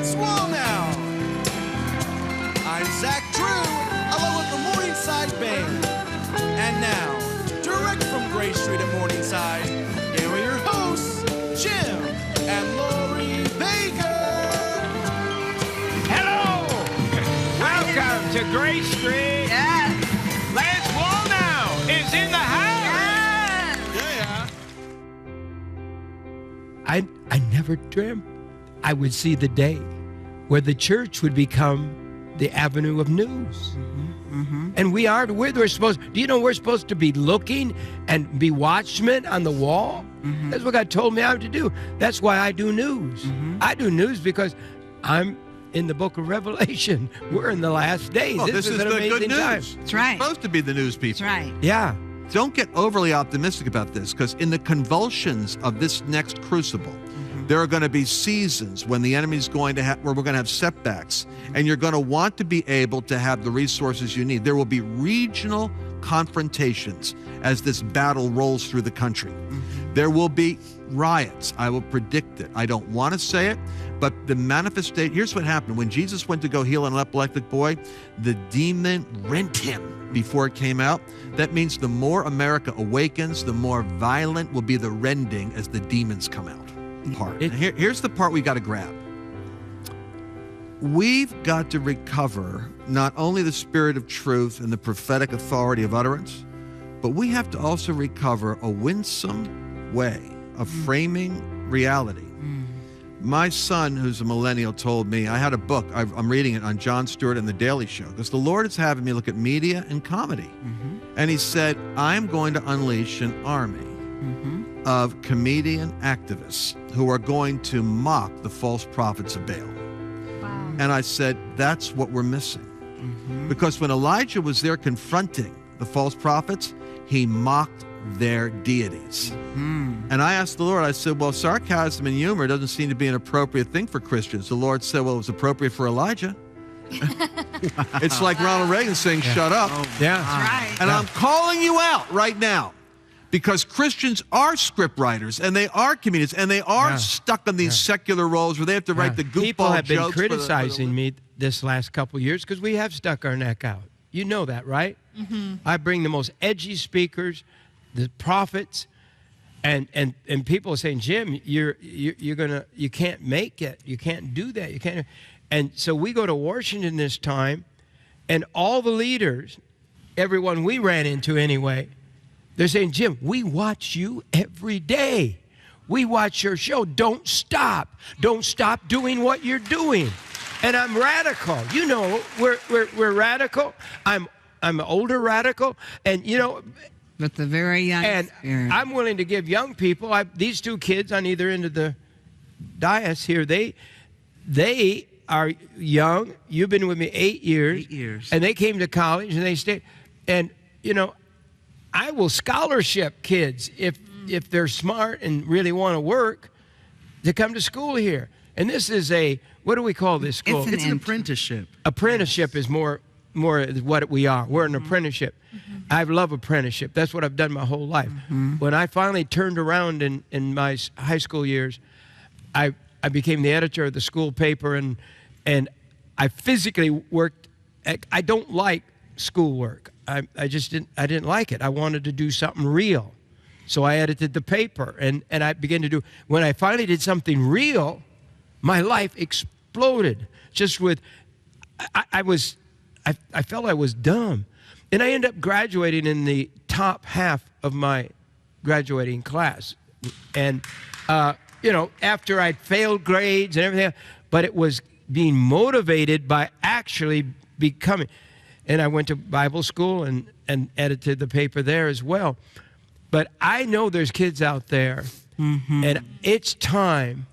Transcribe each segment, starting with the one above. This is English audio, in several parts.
What's Wallnau? I'm Zach Drew, along with the Morningside Band. And now, direct from Gray Street at Morningside, here are your hosts, Jim and Lori Bakker. Hello! Welcome to Gray Street. Yes. Lance Wallnau is in the house. Yes. Yeah. I never dreamt I would see the day where the church would become the avenue of news. And we're supposed, do you know we're supposed to be looking and be watchmen on the wall? That's what God told me I have to do. That's why I do news. I do news because I'm in the book of Revelation. We're in the last days. Oh, this is an the amazing good news. time. That's right. It's supposed to be the news people. That's right. Yeah. Don't get overly optimistic about this, because in the convulsions of this next crucible, there are going to be seasons when the enemy's going to have, where we're going to have setbacks, and you're going to want to be able to have the resources you need. There will be regional confrontations as this battle rolls through the country. There will be riots. I will predict it. I don't want to say it, but the manifestation, here's what happened. When Jesus went to go heal an epileptic boy, the demon rent him before it came out. That means the more America awakens, the more violent will be the rending as the demons come out. Here's the part we got to grab. We've got to recover not only the spirit of truth and the prophetic authority of utterance, but we have to also recover a winsome way of framing reality. My son, who's a millennial, told me, I had a book, I'm reading it on Jon Stewart and The Daily Show, because the Lord is having me look at media and comedy. And he said, I'm going to unleash an army of comedian activists who are going to mock the false prophets of Baal. Wow. And I said, that's what we're missing. Because when Elijah was there confronting the false prophets, he mocked their deities. And I asked the Lord, I said, well, sarcasm and humor doesn't seem to be an appropriate thing for Christians. The Lord said, well, it was appropriate for Elijah. It's like Ronald Reagan saying, shut up. Yeah. That's right. And I'm calling you out right now, because Christians are script writers, and they are comedians, and they are stuck in these secular roles where they have to write the goofball People have been jokes criticizing me this last couple of years because we have stuck our neck out. You know that, right? I bring the most edgy speakers, the prophets, and people are saying, Jim, you can't make it. You can't do that. You can't. And so we go to Washington this time, and all the leaders, everyone we ran into anyway, they're saying, Jim, we watch you every day. We watch your show. Don't stop. Don't stop doing what you're doing. And I'm radical. You know, we're radical. I'm an older radical, and you know. With the very young And spirit. I'm willing to give young people. These two kids on either end of the dais here. They are young. You've been with me 8 years. 8 years. And they came to college and they stayed. And you know, I will scholarship kids if they're smart and really want to work to come to school here. And this is what do we call this school? It's an apprenticeship. Apprenticeship is more what we are. We're an apprenticeship. I love apprenticeship. That's what I've done my whole life. When I finally turned around in my high school years, I became the editor of the school paper, and I physically worked. I don't like schoolwork. I just didn't like it. I wanted to do something real. So I edited the paper, and I began to do, when I finally did something real, my life exploded. Just with, I felt I was dumb. And I ended up graduating in the top half of my graduating class. And, you know, after I'd failed grades and everything, but it was being motivated by actually becoming. And I went to Bible school and edited the paper there as well. But I know there's kids out there, and it's time.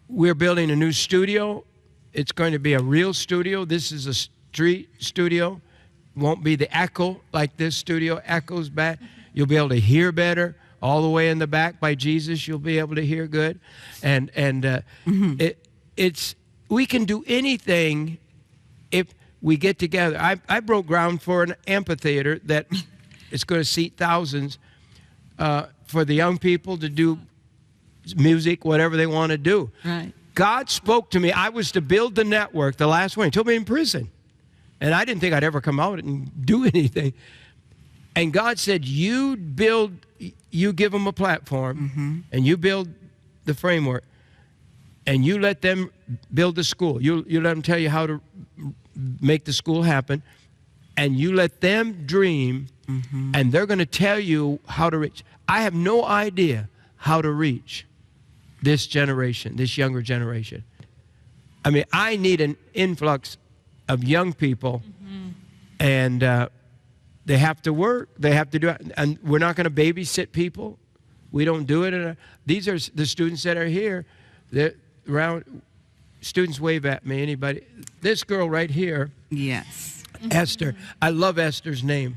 We're building a new studio. It's going to be a real studio. This is a street studio. Won't be the echo like this studio echoes back. You'll be able to hear better. All the way in the back by Jesus, you'll be able to hear good. And we can do anything if we get together. I broke ground for an amphitheater that is going to seat thousands for the young people to do music, whatever they want to do. Right. God spoke to me. I was to build the network, the last one. He told me in prison. And I didn't think I'd ever come out and do anything. And God said, you give them a platform, and you build the framework, and you let them build the school. You let them tell you how to make the school happen, and you let them dream, and they're going to tell you how to reach. I have no idea how to reach this generation, this younger generation. I mean, I need an influx of young people, and they have to work. They have to do it. And we're not going to babysit people. We don't do it. These are the students that are here. They're around. Students wave at me. Anybody? This girl right here. Yes. Esther. I love Esther's name.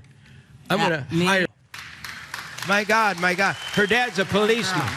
I'm going to hire. My God, my God. Her dad's a policeman.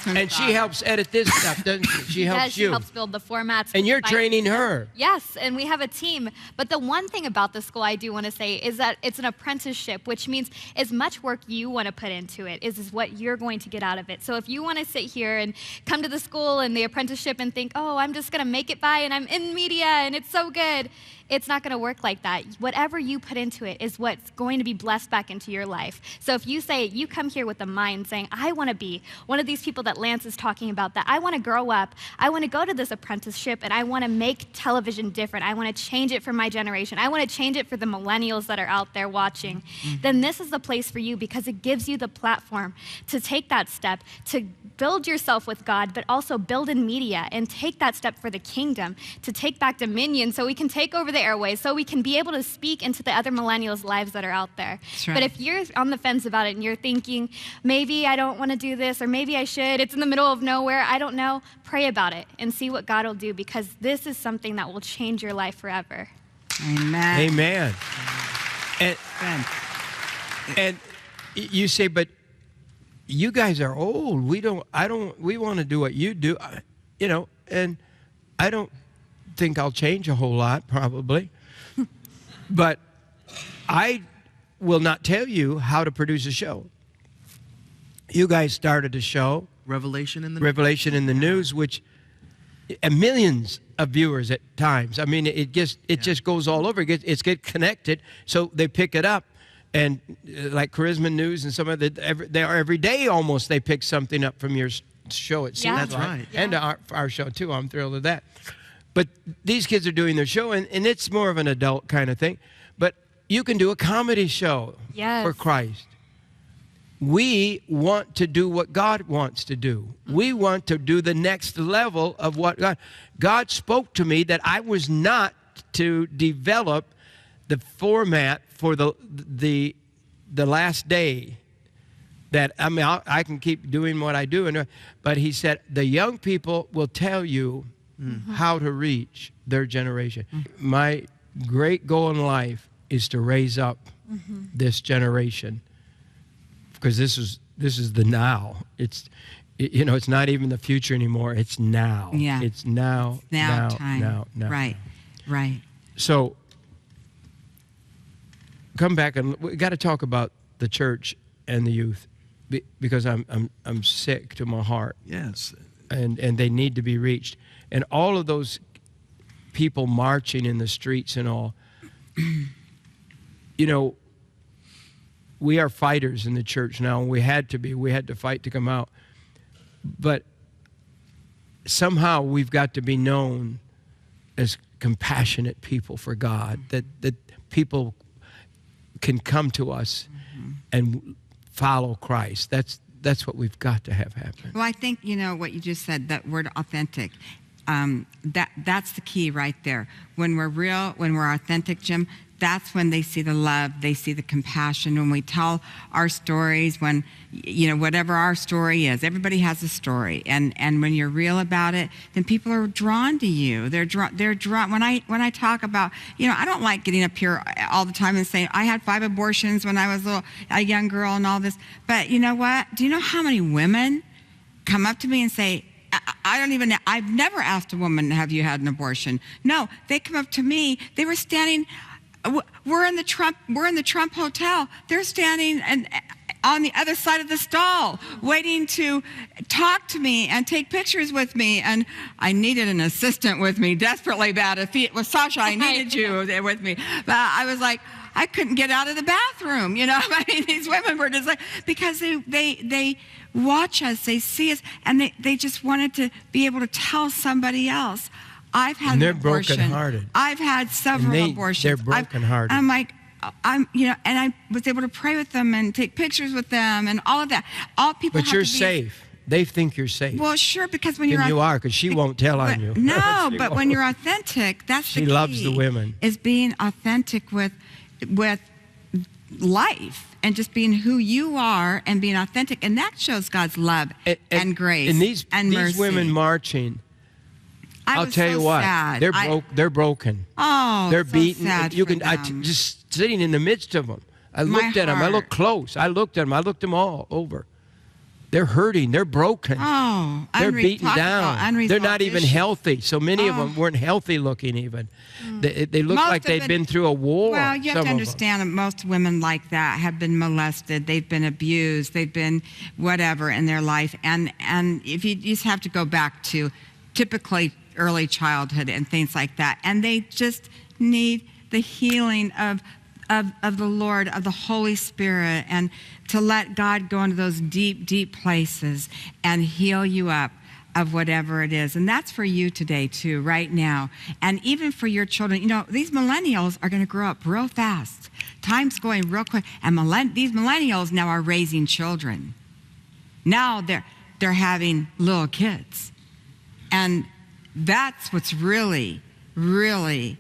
And she helps edit this stuff, doesn't she? She helps you. She helps build the formats. And you're training her. Yes, and we have a team. But the one thing about the school I do want to say is that it's an apprenticeship, which means as much work you want to put into it is what you're going to get out of it. So if you want to sit here and come to the school and the apprenticeship and think, oh, I'm just going to make it by and I'm in media and it's so good, it's not going to work like that. Whatever you put into it is what's going to be blessed back into your life. So if you come here with a mind saying, I want to be one of these people that Lance is talking about, that I want to grow up, I want to go to this apprenticeship, and I want to make television different. I want to change it for my generation. I want to change it for the millennials that are out there watching. Then this is the place for you, because it gives you the platform to take that step, to build yourself with God, but also build in media and take that step for the kingdom, to take back dominion so we can take over the airways, so we can be able to speak into the other millennials' lives that are out there. Right. But if you're on the fence about it and you're thinking, maybe I don't want to do this, or maybe I should, it's in the middle of nowhere, I don't know, pray about it and see what God will do, because this is something that will change your life forever. Amen. Amen. And you say, but you guys are old. We want to do what you do, and I don't think I'll change a whole lot, probably. But I will not tell you how to produce a show. You guys started a show, Revelation in the News, which millions of viewers at times. I mean, it just goes all over. It's get connected, so they pick it up. And like Charisma News and some of every day almost they pick something up from your show. It seems Yeah. That's like. right. And our show too. I'm thrilled with that. But these kids are doing their show, and it's more of an adult kind of thing. But you can do a comedy show for Christ. We want to do what God wants to do. We want to do the next level of what God spoke to me, that I was not to develop the format for the last day. That I can keep doing what I do, but he said the young people will tell you how to reach their generation. My great goal in life is to raise up this generation, because this is the now. It's not even the future anymore. It's now. Yeah. It's now. Now time. Now. Right. So come back, and we got to talk about the church and the youth, because I'm sick to my heart. Yes. And they need to be reached. And all of those people marching in the streets and all, we are fighters in the church now, and we had to be. We had to fight to come out. But somehow we've got to be known as compassionate people for God, that people can come to us and follow Christ. That's what we've got to have happen. Well, I think, what you just said, that word authentic, that's the key right there. When we're real, when we're authentic, Jim, that's when they see the love, they see the compassion. When we tell our stories, when, whatever our story is, everybody has a story. And when you're real about it, then people are drawn to you. They're drawn. When I talk about, I don't like getting up here all the time and saying, I had 5 abortions when I was a young girl and all this. But you know what? Do you know how many women come up to me and say, I've never asked a woman, have you had an abortion? No, they come up to me. They were standing, we're in the Trump Hotel. They're standing on the other side of the stall, waiting to talk to me and take pictures with me. And I needed an assistant with me desperately bad. If it was Sasha, I needed you there with me. But I was like, I couldn't get out of the bathroom, you know. I mean, these women were just like, because they watch us, they see us, and they just wanted to be able to tell somebody else. I've had and they're an abortion. brokenhearted. I've had several abortions. They're brokenhearted. I'm like, you know, and I was able to pray with them and take pictures with them and all of that. All people. But you're safe. They think you're safe. Well, sure, because when you're and you are, because she won't tell on you. No, but when you're authentic, that's the key. She loves the women. Is being authentic with life and just being who you are and being authentic, and that shows God's love and grace and these mercy. Women marching. I'll tell you what, sad. they're broken. Oh, they're so beaten. sad You for can them. just sitting in the midst of them. I My looked at them. I heart. looked close. I looked at them. I looked them all over. They're hurting. They're broken. Oh, they're beaten down. They're not even healthy. So many of them weren't healthy looking even. They looked like they'd been through a war. Well, you have to understand that most women like that have been molested. They've been abused. They've been whatever in their life. And if you just have to go back to typically early childhood and things like that. And they just need the healing of the Lord, of the Holy Spirit, and to let God go into those deep, deep places and heal you up of whatever it is. And that's for you today, too, right now. And even for your children. You know, these millennials are going to grow up real fast. Time's going real quick. And these millennials now are raising children. Now they're having little kids. And that's what's really, really,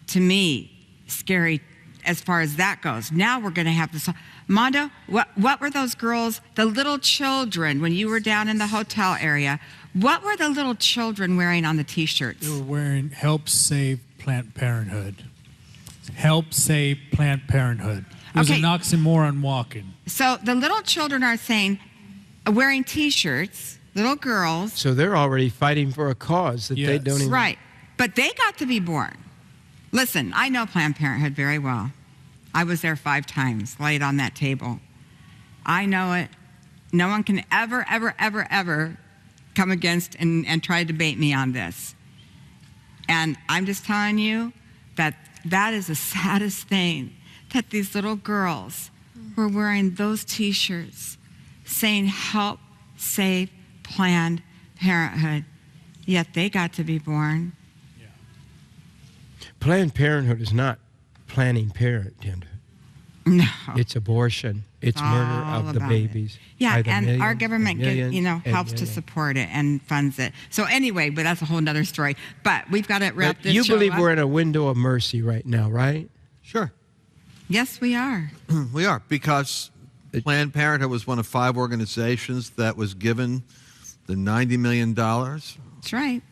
to me, scary as far as that goes. Now we're going to have this. Mondo, what were those girls, the little children, when you were down in the hotel area, what were the little children wearing on the T-shirts? They were wearing Help Save Planned Parenthood. Help Save Planned Parenthood. It was an oxymoron walking. So the little children are saying, wearing T-shirts, little girls. So they're already fighting for a cause that they don't even... Right. But they got to be born. Listen, I know Planned Parenthood very well. I was there 5 times, laid on that table. I know it. No one can ever, ever, ever, ever come against and try to debate me on this. And I'm just telling you that that is the saddest thing, that these little girls were wearing those T-shirts saying, help save Planned Parenthood, yet they got to be born. Planned Parenthood is not Planning Parenthood. No. It's abortion. It's murder of the babies. Yeah, and our government helps to support it and funds it. So anyway, but that's a whole other story. But we've got to wrap this show up. You believe we're in a window of mercy right now, right? Sure. Yes, we are. We are, because Planned Parenthood was one of 5 organizations that was given the $90 million. That's right.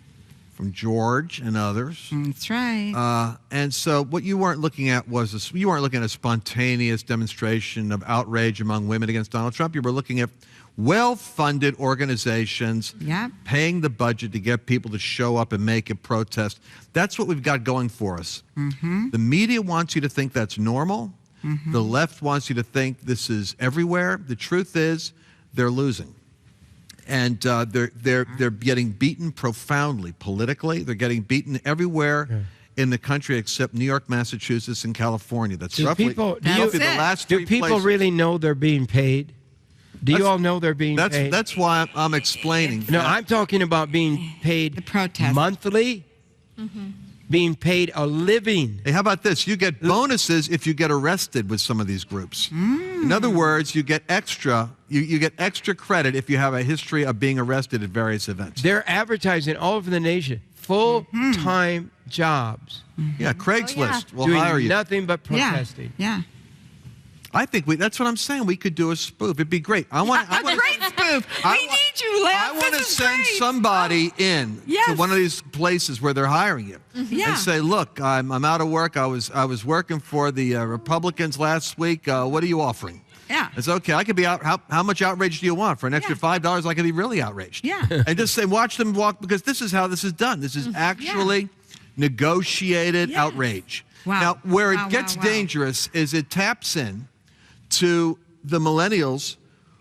From George and others. That's right. And so what you weren't looking at was you weren't looking at a spontaneous demonstration of outrage among women against Donald Trump. You were looking at well-funded organizations paying the budget to get people to show up and make a protest. That's what we've got going for us. The media wants you to think that's normal. The left wants you to think this is everywhere. The truth is they're losing. And they're getting beaten profoundly politically. They're getting beaten everywhere in the country except New York, Massachusetts, and California. That's roughly the last 3 places. Do people really know they're being paid? Do you all know they're being paid? That's why I'm explaining. No, I'm talking about being paid monthly, being paid a living. Hey, how about this? You get bonuses if you get arrested with some of these groups. In other words, you get extra. You get extra credit if you have a history of being arrested at various events. They're advertising all over the nation full-time jobs. Yeah, Craigslist will doing hire you. Nothing but protesting. Yeah. I think that's what I'm saying. We could do a spoof. It'd be great. I want a great spoof. We need you, Liz. I want to send somebody in to one of these places where they're hiring you and say, "Look, I'm out of work. I was working for the Republicans last week. What are you offering?" Yeah. It's okay. I could be out. How much outrage do you want? For an extra $5, I could be really outraged. Yeah. And just say, watch them walk, because this is how this is done. This is actually negotiated outrage. Wow. Now, where it gets dangerous is it taps in to the millennials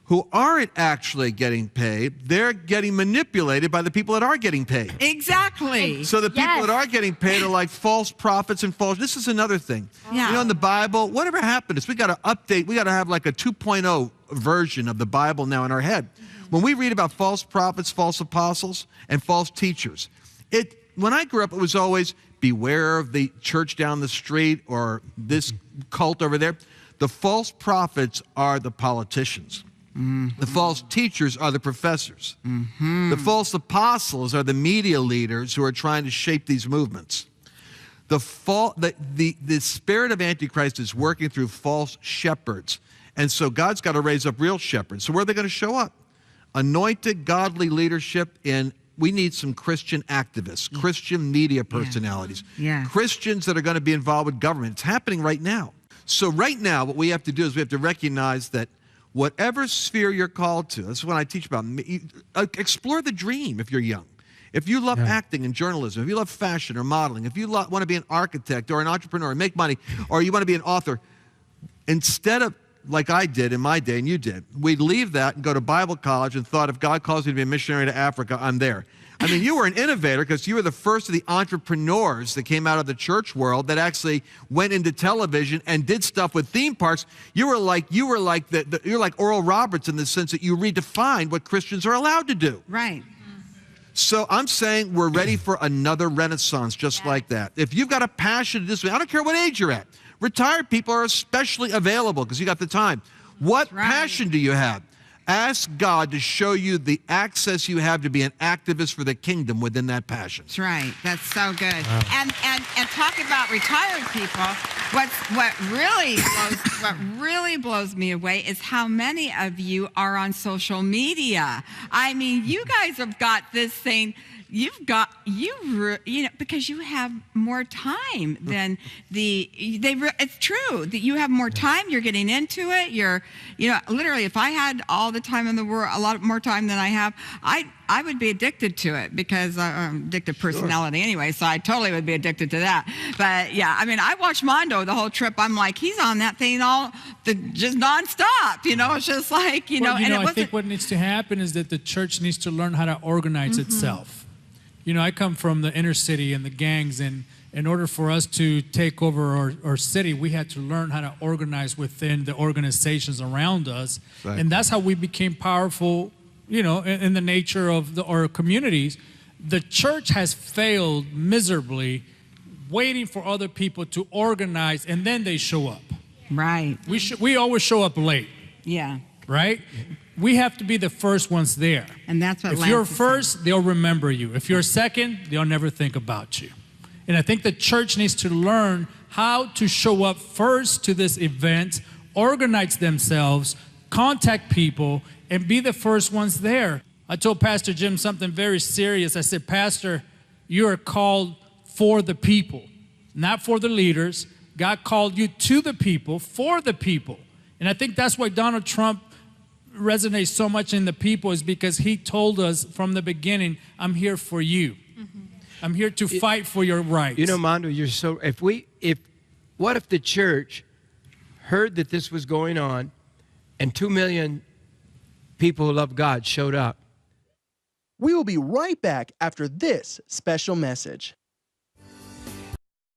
who aren't actually getting paid, they're getting manipulated by the people that are getting paid. Exactly. So the people that are getting paid are like false prophets and false. This is another thing. Yeah. You know, in the Bible, whatever happened is we got to update. We got to have like a 2.0 version of the Bible now in our head. When we read about false prophets, false apostles, and false teachers, when I grew up, it was always beware of the church down the street or this cult over there. The false prophets are the politicians. The false teachers are the professors. The false apostles are the media leaders who are trying to shape these movements. The spirit of Antichrist is working through false shepherds. And so God's got to raise up real shepherds. So where are they going to show up? Anointed, godly leadership we need some Christian activists, Christian media personalities, Christians that are going to be involved with government. It's happening right now. So right now, what we have to do is we have to recognize that whatever sphere you're called to, this is what I teach about, explore the dream if you're young. If you love acting and journalism, if you love fashion or modeling, if you want to be an architect or an entrepreneur and make money, or you want to be an author, instead of, like I did in my day and you did, we'd leave that and go to Bible college and thought, if God calls me to be a missionary to Africa, I'm there. I mean, you were an innovator because you were the first of the entrepreneurs that came out of the church world that actually went into television and did stuff with theme parks. You're like Oral Roberts in the sense that you redefined what Christians are allowed to do. Right. So I'm saying we're ready for another renaissance just like that. If you've got a passion to do something, I don't care what age you're at. Retired people are especially available because you got the time. What passion do you have? Ask God to show you the access you have to be an activist for the kingdom within that passion. That's right. That's so good. Wow. And talking about retired people, what really blows me away is how many of you are on social media. I mean, you guys have got this thing. Because you have more time than it's true that you have more time. You're getting into it. Literally, if I had all the time in the world, a lot more time than I have, I would be addicted to it because I'm addictive personality anyway, so I totally would be addicted to that. But yeah, I mean, I watched Mondo the whole trip. I'm like, he's on that thing just nonstop. It's just like, I think what needs to happen is that the church needs to learn how to organize itself. I come from the inner city and the gangs, and in order for us to take over our city, we had to learn how to organize within the organizations around us. Right. And that's how we became powerful, in the nature of our communities. The church has failed miserably waiting for other people to organize, and then they show up. Right. We always show up late. Yeah. Right? We have to be the first ones there. And that's what if you're first, they'll remember you. If you're second, they'll never think about you. And I think the church needs to learn how to show up first to this event, organize themselves, contact people, and be the first ones there. I told Pastor Jim something very serious. I said, Pastor, you are called for the people, not for the leaders. God called you to the people, for the people. And I think that's why Donald Trump resonates so much in the people, is because he told us from the beginning, I'm here for you. I'm here to fight for your rights. Mondo, what if the church heard that this was going on and 2 million people who love God showed up? We will be right back after this special message.